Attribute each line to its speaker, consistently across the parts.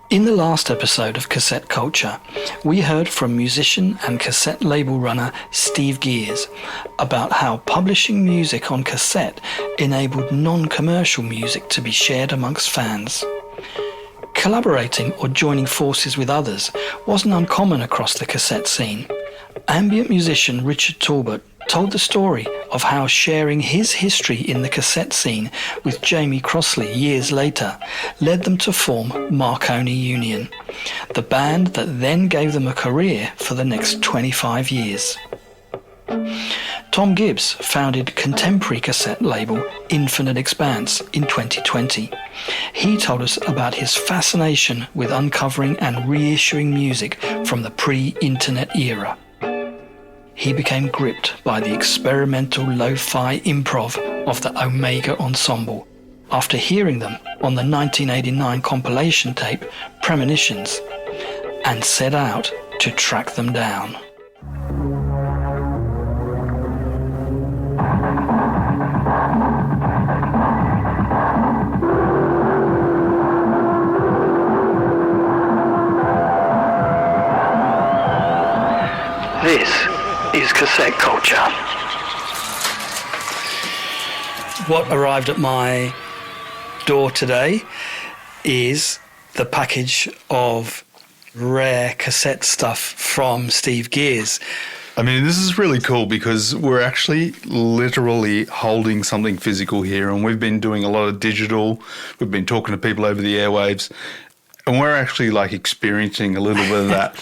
Speaker 1: In the last episode of Cassette Culture, we heard from musician and cassette label runner Steve Gears about how publishing music on cassette enabled non-commercial music to be shared amongst fans. Collaborating or joining forces with others wasn't uncommon across the cassette scene. Ambient musician Richard Talbot told the story of how sharing his history in the cassette scene with Jamie Crossley years later led them to form Marconi Union, the band that then gave them a career for the next 25 years. Tom Gibbs founded contemporary cassette label Infinite Expanse in 2020. He told us about his fascination with uncovering and reissuing music from the pre-internet era. He became gripped by the experimental lo-fi improv of the Omega Ensemble after hearing them on the 1989 compilation tape Premonitions, and set out to track them down. This is Cassette Culture. What arrived at my door today is the package of rare cassette stuff from Steve Gears.
Speaker 2: I mean, this is really cool because we're actually literally holding something physical here, and we've been doing a lot of digital. We've been talking to people over the airwaves, and we're actually like experiencing a little bit of that,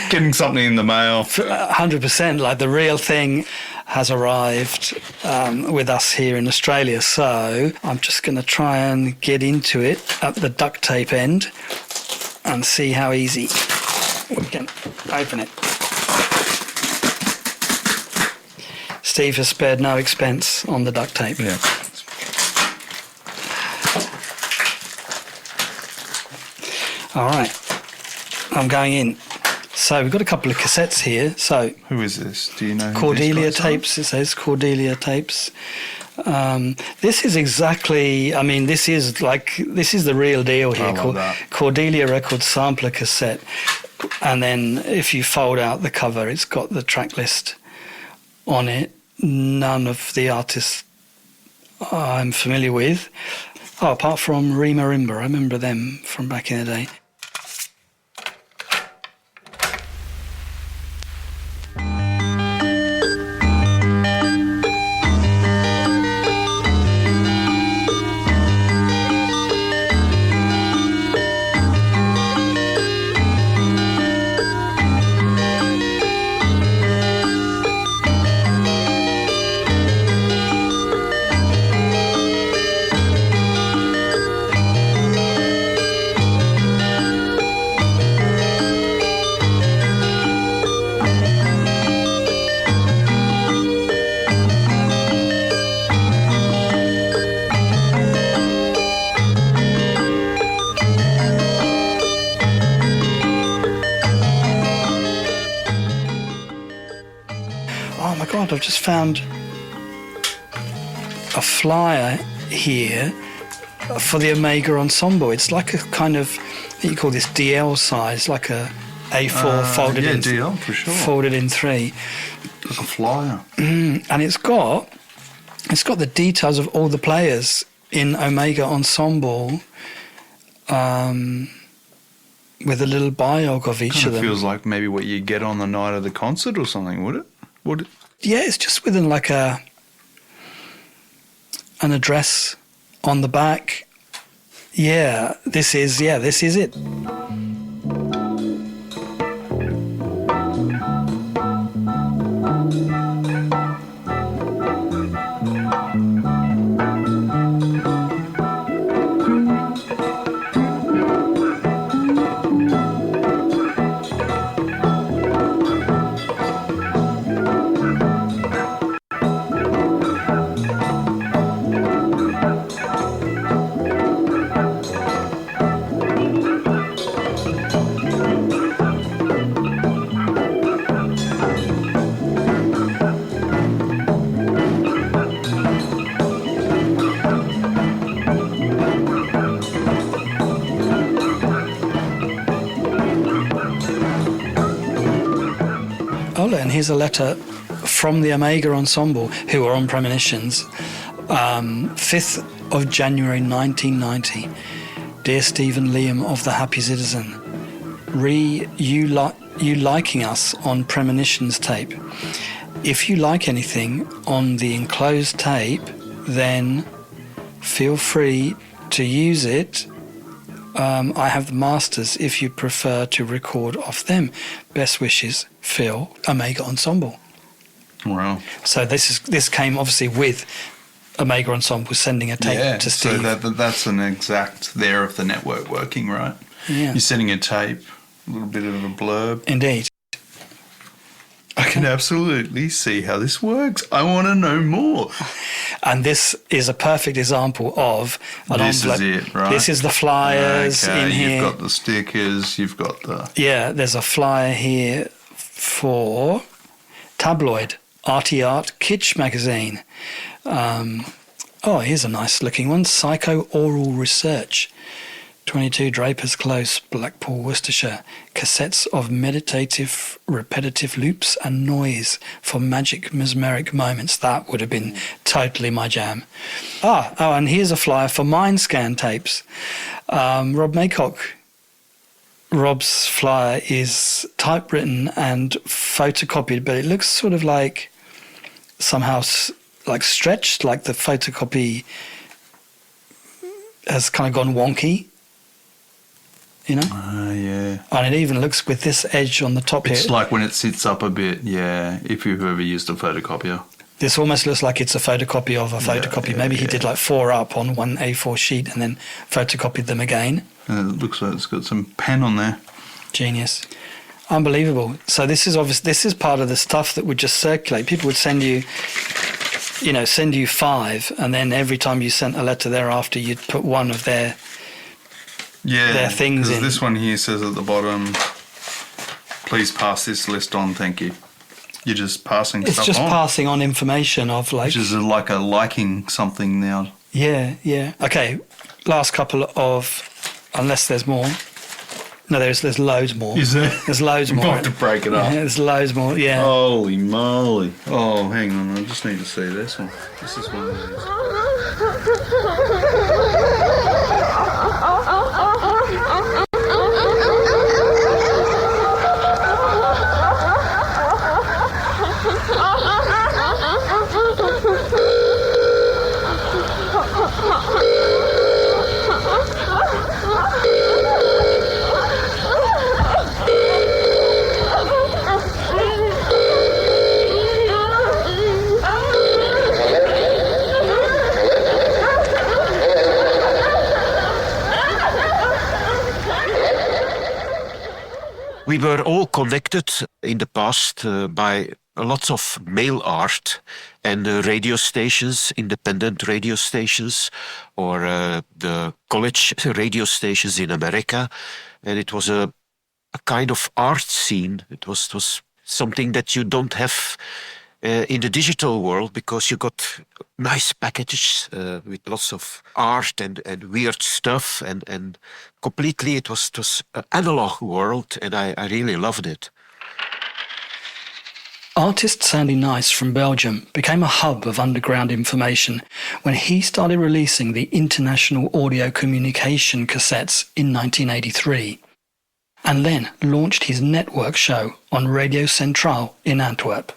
Speaker 2: getting something in the mail.
Speaker 1: 100%, like the real thing has arrived with us here in Australia. So I'm just going to try and get into it at the duct tape end and see how easy we can open it. Steve has spared no expense on the duct tape.
Speaker 2: Yeah.
Speaker 1: All right, I'm going in. So we've got a couple of cassettes here. So
Speaker 2: who is this? Do you know?
Speaker 1: Cordelia Tapes. It says Cordelia Tapes. This is exactly. I mean, this is the real deal here.
Speaker 2: I love that.
Speaker 1: Cordelia Records sampler cassette, and then if you fold out the cover, it's got the track list on it. None of the artists I'm familiar with. Oh, apart from Rima Rimba. I remember them from back in the day. I've just found a flyer here for the Omega Ensemble. It's like a kind of, you call this DL size, like a A4 folded in
Speaker 2: DL for sure.
Speaker 1: Folded in three.
Speaker 2: Like a flyer.
Speaker 1: And it's got the details of all the players in Omega Ensemble, with a little biog of each of them.
Speaker 2: Feels like maybe what you get on the night of the concert or something, would it? Would it?
Speaker 1: Yeah, it's just within like an address on the back. Yeah, this is it. and here's a letter from the Omega Ensemble, who are on Premonitions, 5th of January 1990. Dear Stephen Liam of the Happy Citizen, you liking us on Premonitions tape. If you like anything on the enclosed tape, then feel free to use it. I have the masters if you prefer to record off them. Best wishes, Phil, Omega Ensemble.
Speaker 2: Wow.
Speaker 1: So this came obviously with Omega Ensemble sending a tape to Steve.
Speaker 2: So that's an exact there of the network working, right?
Speaker 1: Yeah.
Speaker 2: You're sending a tape, a little bit of a blurb.
Speaker 1: Indeed.
Speaker 2: I can absolutely see how this works. I want to know more.
Speaker 1: And this is a perfect example of an envelope.
Speaker 2: This is it, right?
Speaker 1: This is the flyers in here.
Speaker 2: You've got the stickers, you've got the...
Speaker 1: Yeah, there's a flyer here for Tabloid, Arty Art Kitsch magazine. Here's a nice looking one. Psycho-Oral Research. 22 Drapers Close, Blackpool, Worcestershire. Cassettes of meditative, repetitive loops and noise for magic, mesmeric moments. That would have been totally my jam. And here's a flyer for Mindscan Tapes. Rob Maycock. Rob's flyer is typewritten and photocopied, but it looks sort of like somehow like stretched, like the photocopy has kind of gone wonky. You know?
Speaker 2: Yeah.
Speaker 1: And it even looks with this edge on the top
Speaker 2: It's
Speaker 1: here.
Speaker 2: like when it sits up a bit, yeah, if you've ever used a photocopier.
Speaker 1: This almost looks like it's a photocopy of a photocopy. Maybe he did like 4 up on one A4 sheet and then photocopied them again.
Speaker 2: And it looks like it's got some pen on there.
Speaker 1: Genius. Unbelievable. So this is part of the stuff that would just circulate. People would send you 5, and then every time you sent a letter thereafter, you'd put one of their things in.
Speaker 2: This one here says at the bottom, please pass this list on, thank you. You're just passing stuff on.
Speaker 1: It's just passing on information of like...
Speaker 2: Which is like a liking something now.
Speaker 1: Yeah. Okay, last couple of... Unless there's more. No, there's loads more.
Speaker 2: Is there?
Speaker 1: There's loads more.
Speaker 2: We'll have to break it up.
Speaker 1: Yeah, there's loads more, yeah.
Speaker 2: Holy moly. Oh, hang on, I just need to see this one. This is one of these.
Speaker 3: We were all connected in the past by lots of mail art and radio stations, independent radio stations, or the college radio stations in America. And it was a kind of art scene. It was something that you don't have in the digital world, because you got nice packages with lots of art and weird stuff, and completely it was an analog world, and I really loved it.
Speaker 1: Artist Sandy Nys from Belgium became a hub of underground information when he started releasing the International Audio Communication Cassettes in 1983, and then launched his network show on Radio Centraal in Antwerp.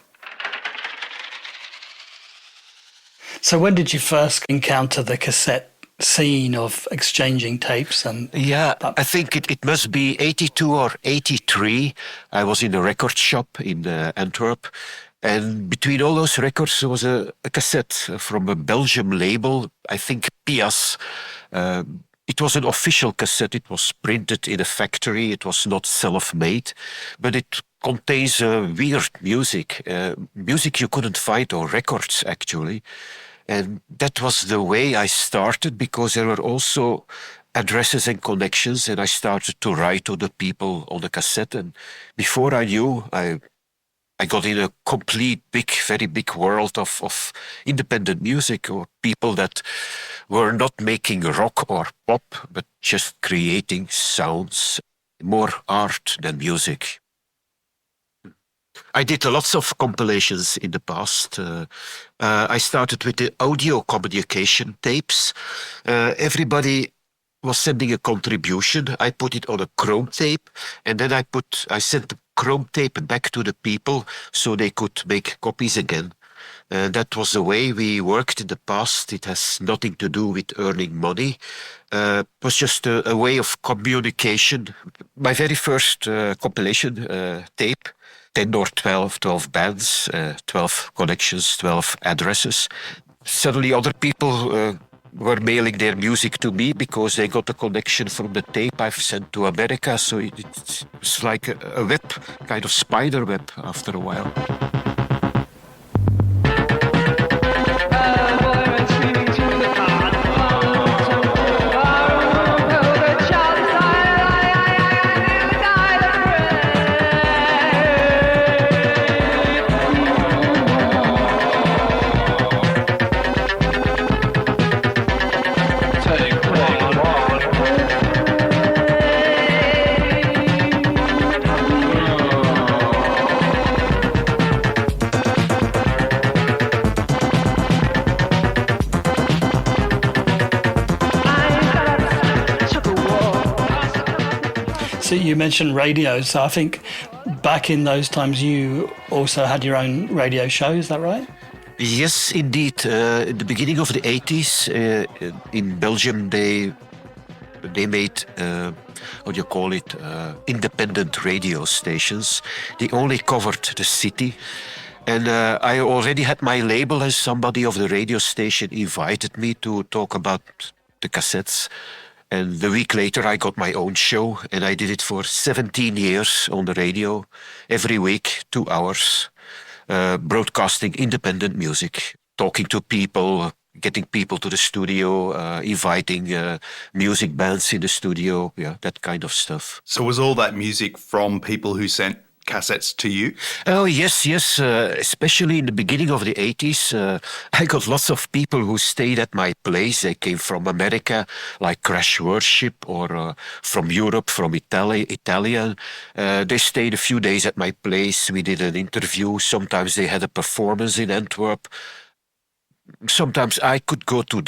Speaker 1: So when did you first encounter the cassette scene of exchanging tapes? And
Speaker 3: I think it must be 82 or 83. I was in a record shop in Antwerp, and between all those records there was a cassette from a Belgian label, I think Pias. It was an official cassette. It was printed in a factory. It was not self-made, but it contains weird music, music you couldn't find, or records actually. And that was the way I started, because there were also addresses and connections, and I started to write to the people on the cassette. And before I knew, I got in a complete very big world of independent music, or people that were not making rock or pop, but just creating sounds, more art than music. I did lots of compilations in the past. I started with the audio communication tapes. Everybody was sending a contribution. I put it on a chrome tape, and then I sent the chrome tape back to the people so they could make copies again. That was the way we worked in the past. It has nothing to do with earning money. It was just a way of communication. My very first compilation tape, 10 or 12 bands, 12 connections, 12 addresses. Suddenly other people were mailing their music to me because they got a connection from the tape I've sent to America. So it was like a web, kind of spider web after a while.
Speaker 1: So you mentioned radio, so I think back in those times you also had your own radio show, is that right?
Speaker 3: Yes, indeed. In the beginning of the 80s, in Belgium, they made, what do you call it, independent radio stations. They only covered the city. And I already had my label, and somebody of the radio station invited me to talk about the cassettes. And the week later, I got my own show, and I did it for 17 years on the radio, every week, 2 hours, broadcasting independent music, talking to people, getting people to the studio, inviting music bands in the studio, yeah, that kind of stuff.
Speaker 2: So was all that music from people who sent cassettes to you?
Speaker 3: Oh, yes. Especially in the beginning of the 80s, I got lots of people who stayed at my place. They came from America, like Crash Worship, or from Europe, from Italian. They stayed a few days at my place. We did an interview. Sometimes they had a performance in Antwerp. Sometimes I could go to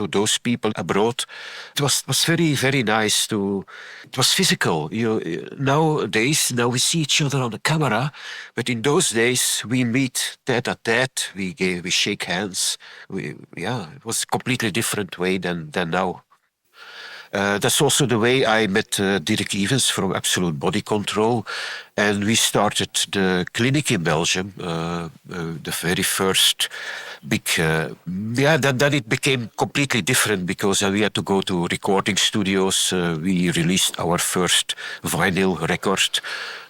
Speaker 3: those people abroad. It was very, very nice it was physical. Nowadays, we see each other on the camera, but in those days we meet tete-a-tete, we shake hands. It was a completely different way than now. That's also the way I met Dirk Evans from Absolute Body Control, and we started the Klinik in Belgium, the very first big... then it became completely different because we had to go to recording studios. We released our first vinyl record.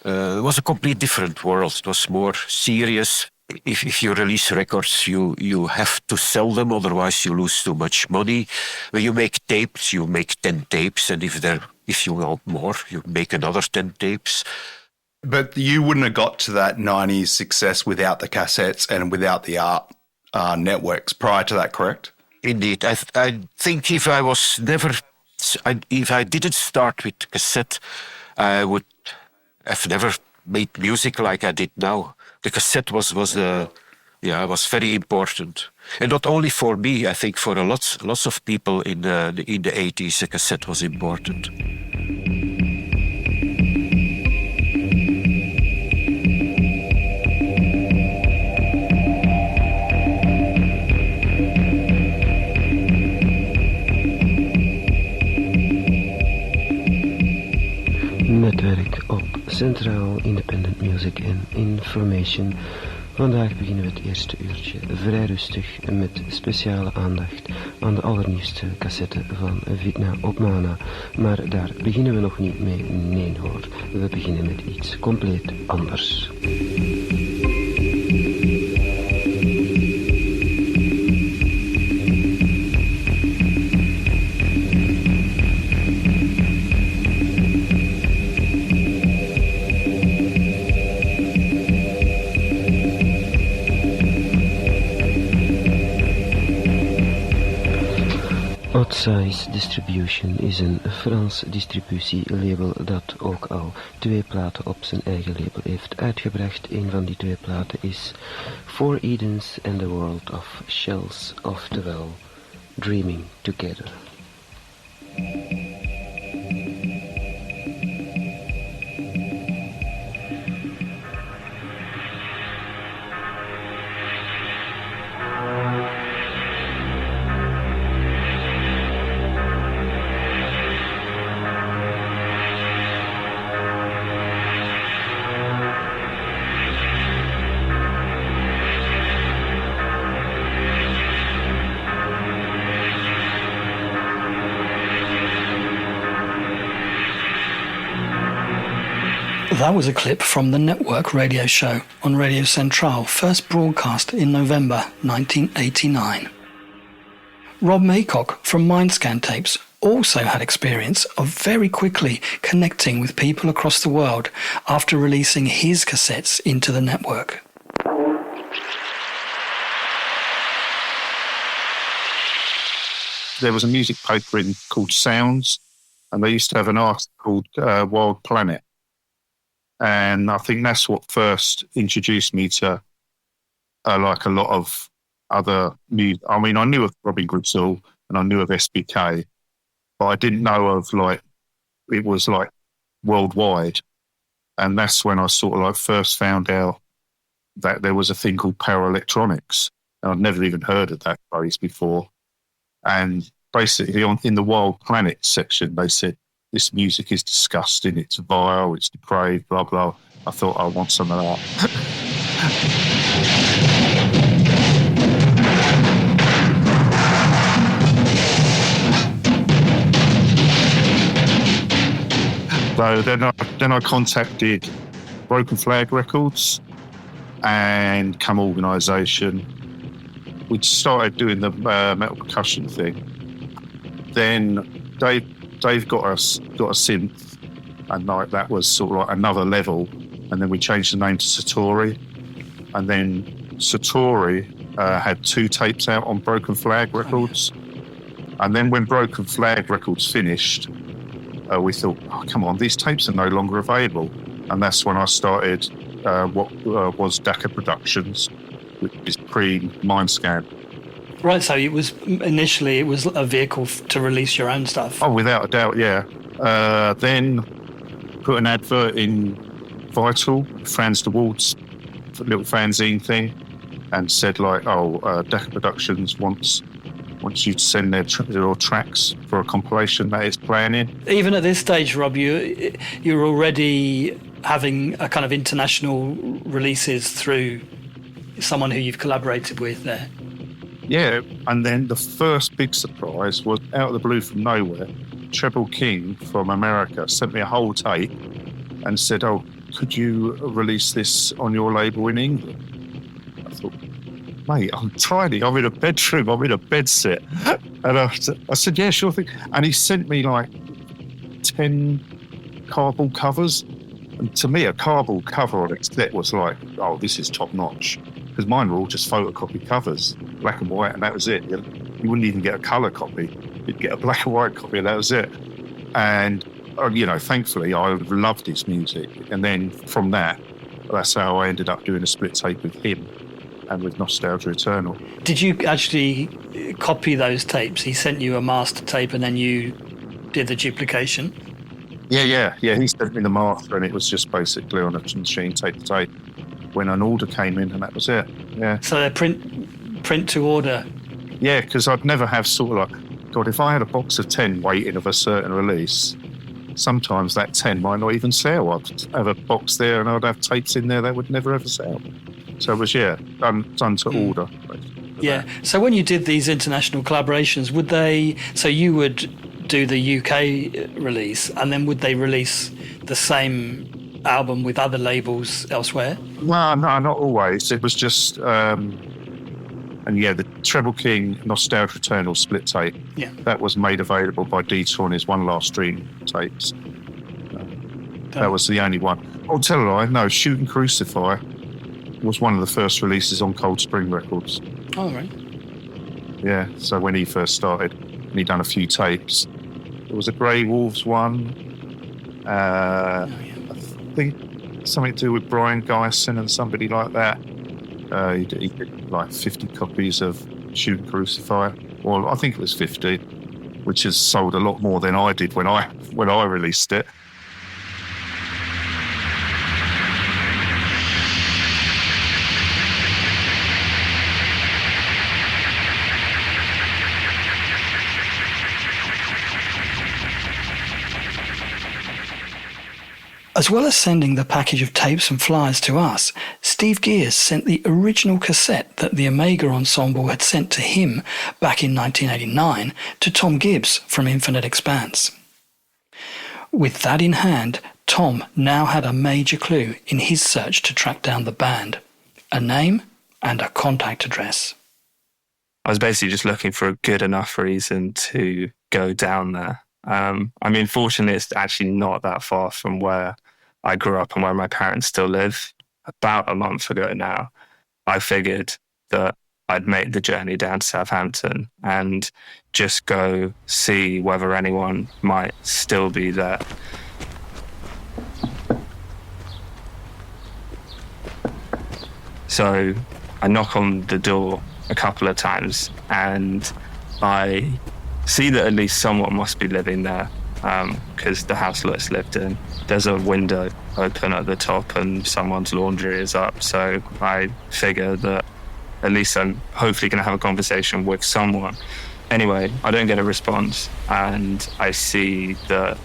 Speaker 3: It was a complete different world. It was more serious. If you release records, you have to sell them, otherwise you lose too much money. When you make tapes, you make 10 tapes, and if you want more, you make another 10 tapes.
Speaker 2: But you wouldn't have got to that 90s success without the cassettes and without the art networks prior to that, correct?
Speaker 3: Indeed. I think if I didn't start with cassette, I would have never made music like I did now. The cassette was very important, and not only for me. I think for lots of people in the 80s, the cassette was important.
Speaker 4: Netwerk op Centraal Independent Music and Information. Vandaag beginnen we het eerste uurtje vrij rustig met speciale aandacht aan de allernieuwste cassette van Vitna op Mana. Maar daar beginnen we nog niet mee, nee hoor. We beginnen met iets compleet anders. Size Distribution is een Frans distributielabel dat ook al 2 platen op zijn eigen label heeft uitgebracht. Een van die 2 platen is For Edens and the World of Shells, oftewel Dreaming Together.
Speaker 1: That was a clip from the network radio show on Radio Centraal, first broadcast in November 1989. Rob Maycock from Mindscan Tapes also had experience of very quickly connecting with people across the world after releasing his cassettes into the network.
Speaker 5: There was a music paper called Sounds, and they used to have an article called Wild Planet. And I think that's what first introduced me to like a lot of other music. I mean, I knew of Robin Grisel and I knew of SBK, but I didn't know of like, it was like worldwide. And that's when I sort of like first found out that there was a thing called power electronics. And I'd never even heard of that phrase before. And basically in the Wild Planet section, they said, this music is disgusting, it's vile, it's depraved, blah, blah. I thought, I want some of that. So then I contacted Broken Flag Records and Come Organisation. We started doing the metal percussion thing. Then Dave got a synth, and like that was sort of like another level. And then we changed the name to Satori, and then Satori had 2 tapes out on Broken Flag Records. And then when Broken Flag Records finished, we thought, oh, come on, these tapes are no longer available. And that's when I started what was Dakar Productions, which is pre-Mindscan.
Speaker 1: Right, so it was initially a vehicle to release your own stuff.
Speaker 5: Oh, without a doubt, yeah. Then put an advert in Vital, Franz de Wald's little fanzine thing, and said like, Dakar Productions wants you to send their tracks for a compilation that it's planning.
Speaker 1: Even at this stage, Rob, you're already having a kind of international releases through someone who you've collaborated with there.
Speaker 5: Yeah, and then the first big surprise was out of the blue from nowhere. Treble King from America sent me a whole tape and said, oh, could you release this on your label in England? I thought, mate, I'm tiny. I'm in a bedroom. I'm in a bed set. And I said, yeah, sure thing. And he sent me like 10 cardboard covers. And to me, a cardboard cover on a cassette was like, oh, this is top notch. Because mine were all just photocopy covers, black and white, and that was it. You wouldn't even get a colour copy. You'd get a black and white copy, and that was it. And, thankfully, I loved his music. And then from that's how I ended up doing a split tape with him and with Nostalgia Eternelle.
Speaker 1: Did you actually copy those tapes? He sent you a master tape and then you did the duplication?
Speaker 5: Yeah. He sent me the master, and it was just basically on a machine tape to tape when an order came in, and that was it. Yeah.
Speaker 1: So they're print to order.
Speaker 5: Yeah, because I'd never have sort of like, God, if I had a box of 10 waiting of a certain release, sometimes that 10 might not even sell. I'd have a box there and I'd have tapes in there that would never ever sell. So it was, done to order.
Speaker 1: Yeah. So when you did these international collaborations, so you would do the UK release, and then would they release the same album with other labels elsewhere?
Speaker 5: No, not always. It was just, the Treble King Nostalgia Eternelle split tape.
Speaker 1: Yeah.
Speaker 5: That was made available by Dieter on his One Last Dream tapes. That was the only one. I'll tell a lie, no, Shoot and Crucify was one of the first releases on Cold Spring Records.
Speaker 1: Oh, right.
Speaker 5: Yeah, so when he first started. and he'd done a few tapes. There was a Grey Wolves one. I think something to do with Brian Geisen and somebody like that. He did like 50 copies of Shoot and Crucify. Well, I think it was 50, which has sold a lot more than I did when I released it.
Speaker 1: As well as sending the package of tapes and flyers to us, Steve Gears sent the original cassette that the Omega Ensemble had sent to him back in 1989 to Tom Gibbs from Infinite Expanse. With that in hand, Tom now had a major clue in his search to track down the band: a name and a contact address.
Speaker 6: I was basically just looking for a good enough reason to go down there. Fortunately, it's actually not that far from where I grew up and where my parents still live. About a month ago now, I figured that I'd make the journey down to Southampton and just go see whether anyone might still be there. So I knock on the door a couple of times and I see that at least someone must be living there, because the house looks lived in. There's a window open at the top and someone's laundry is up, so I figure that at least I'm hopefully going to have a conversation with someone. Anyway, I don't get a response, and I see that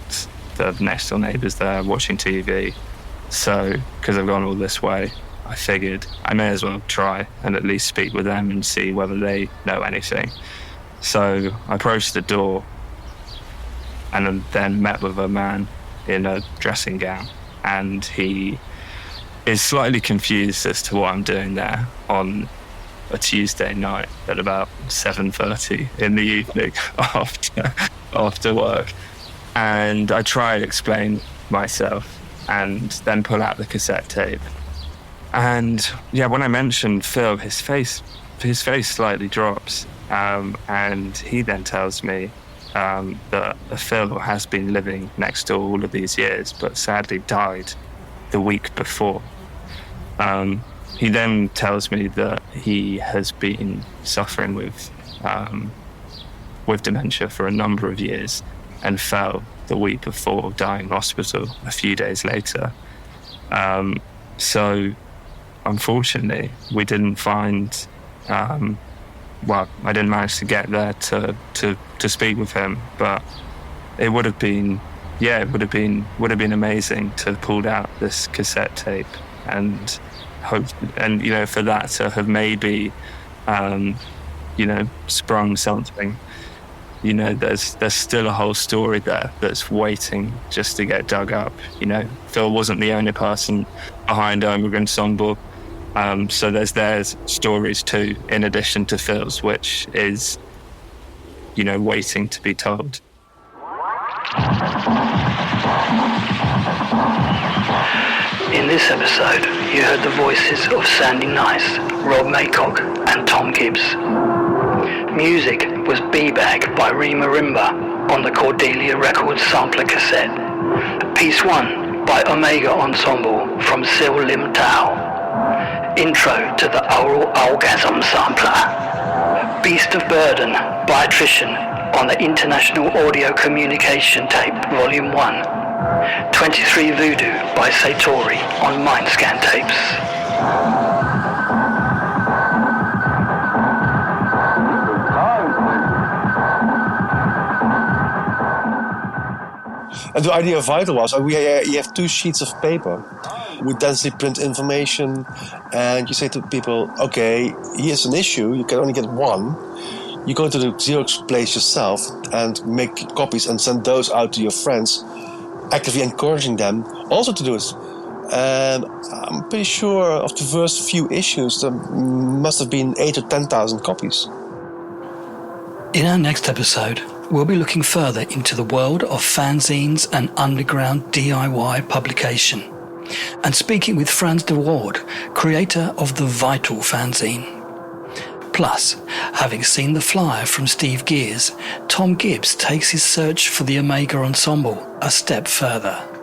Speaker 6: the next door neighbour's there watching TV. So, because I've gone all this way, I figured I may as well try and at least speak with them and see whether they know anything. So I approached the door and then met with a man in a dressing gown, and he is slightly confused as to what I'm doing there on a Tuesday night at about 7:30 in the evening after work. And I try to explain myself and then pull out the cassette tape. And yeah, when I mentioned Phil, his face slightly drops. And he then tells me that Phil has been living next door all of these years, but sadly died the week before. He then tells me that he has been suffering with dementia for a number of years and fell the week before dying in hospital a few days later. So unfortunately, we didn't find... I didn't manage to get there to speak with him, but it would have been amazing to have pulled out this cassette tape and hope, and for that to have maybe sprung something. There's still a whole story there that's waiting just to get dug up. Phil wasn't the only person behind Omega Ensemble. So there's their stories too, in addition to Phil's, which is, waiting to be told.
Speaker 1: In this episode, you heard the voices of Sandy Nys, Rob Maycock and Tom Gibbs. Music was B-Bag by Marimba on the Cordelia Records sampler cassette. Piece 1 by Omega Ensemble from Sil Lim Tao. Intro to the Oral Orgasm sampler. Beast of Burden by Attrition on the International Audio Communication Tape Volume 1. 23 Voodoo by Satori on Mindscan Tapes.
Speaker 7: And the idea of Vital was, you have 2 sheets of paper with densely print information, and you say to people, okay, here's an issue, you can only get 1. You go to the Xerox place yourself and make copies and send those out to your friends, actively encouraging them also to do it. And I'm pretty sure of the first few issues, there must have been 8,000 or 10,000 copies.
Speaker 1: In our next episode, we'll be looking further into the world of fanzines and underground DIY publication, and speaking with Frans de Waard, creator of the Vital fanzine. Plus, having seen the flyer from Steve Gears, Tom Gibbs takes his search for the Omega Ensemble a step further.